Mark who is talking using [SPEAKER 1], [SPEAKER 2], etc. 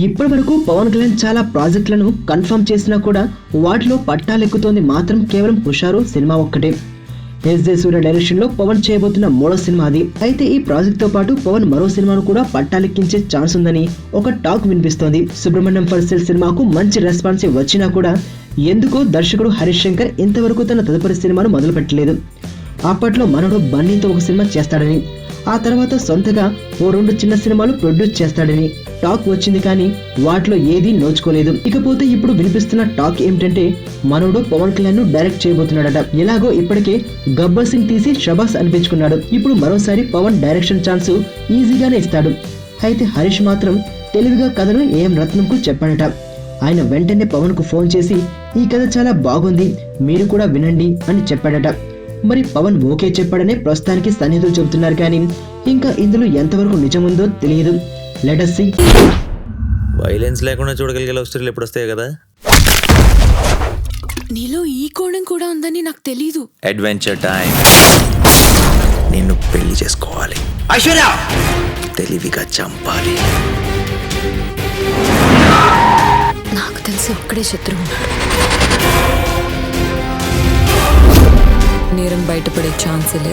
[SPEAKER 1] ఇప్పటి వరకు పవన్ కళ్యాణ్ చాలా ప్రాజెక్టులను కన్ఫర్మ్ చేసినా కూడా వాటిలో పట్టాలెక్కుతోంది మాత్రం కేవలం హుషారు సినిమా ఒక్కటే. ఎస్.జె. సూర్య డైరెక్షన్ లో పవన్ చేయబోతున్న 3వ సినిమా అది. అయితే ఈ ప్రాజెక్ట్ తో పాటు పవన్ మరో సినిమాను కూడా పట్టాలెక్కించే ఛాన్స్ ఉందని ఒక టాక్ వినిపిస్తోంది. సుబ్రహ్మణ్యం ఫర్ సేల్ సినిమాకు మంచి రెస్పాన్స్ వచ్చినా కూడా ఎందుకో దర్శకుడు హరీష్ శంకర్ ఇంతవరకు తన తదుపరి సినిమాను మొదలు పెట్టలేదు. అప్పట్లో మనోడు బన్నీతో ఒక సినిమా చేస్తాడని, ఆ తర్వాత సొంతగా ఓ 2 చిన్న సినిమాలు ప్రొడ్యూస్ చేస్తాడని టాక్ వచ్చింది, కానీ వాటిలో ఏదీ నోచుకోలేదు. ఇకపోతే ఇప్పుడు వినిపిస్తున్న టాక్ ఏమిటంటే మనోడు పవన్ కళ్యాణ్ ను డైరెక్ట్ చేయబోతున్నాడట. ఎలాగో ఇప్పటికే గబ్బర్ సింగ్ తీసి షబాస్ అనిపించుకున్నాడు. ఇప్పుడు మరోసారి పవన్ డైరెక్షన్ ఛాన్స్ ఈజీగానే ఇస్తాడు. అయితే హరీష్ మాత్రం తెలివిగా కథను ఏఎం రత్నంకు చెప్పాడట. ఆయన వెంటనే పవన్ కు ఫోన్ చేసి ఈ కథ చాలా బాగుంది, మీరు కూడా వినండి అని చెప్పాడట. మరి పవన్ ఓకే చెప్పాడనే ప్రస్తుతానికి సన్నిహితులు చెబుతున్నారు, కానీ ఇంకా ఇందులో ఎంతవరకు నిజముందో తెలియదు. Let us see.
[SPEAKER 2] వైలెన్స్ లేకుండా చూడగలిగే లవ్ స్టోరీలు ఎప్పుడు వస్తాయి కదా.
[SPEAKER 3] నీలో ఈ కోణం కూడా ఉందని నాకు తెలీదు.
[SPEAKER 2] Adventure time. నిన్ను పెళ్లి చేసుకోవాలి,
[SPEAKER 4] ఐశ్వర్య
[SPEAKER 2] తెలివిగా చంపాలి.
[SPEAKER 3] నాకు తెలిసి ఒక్కడే శత్రువు ఉన్నాడు. నేరం బయటపడే ఛాన్సే లేదు.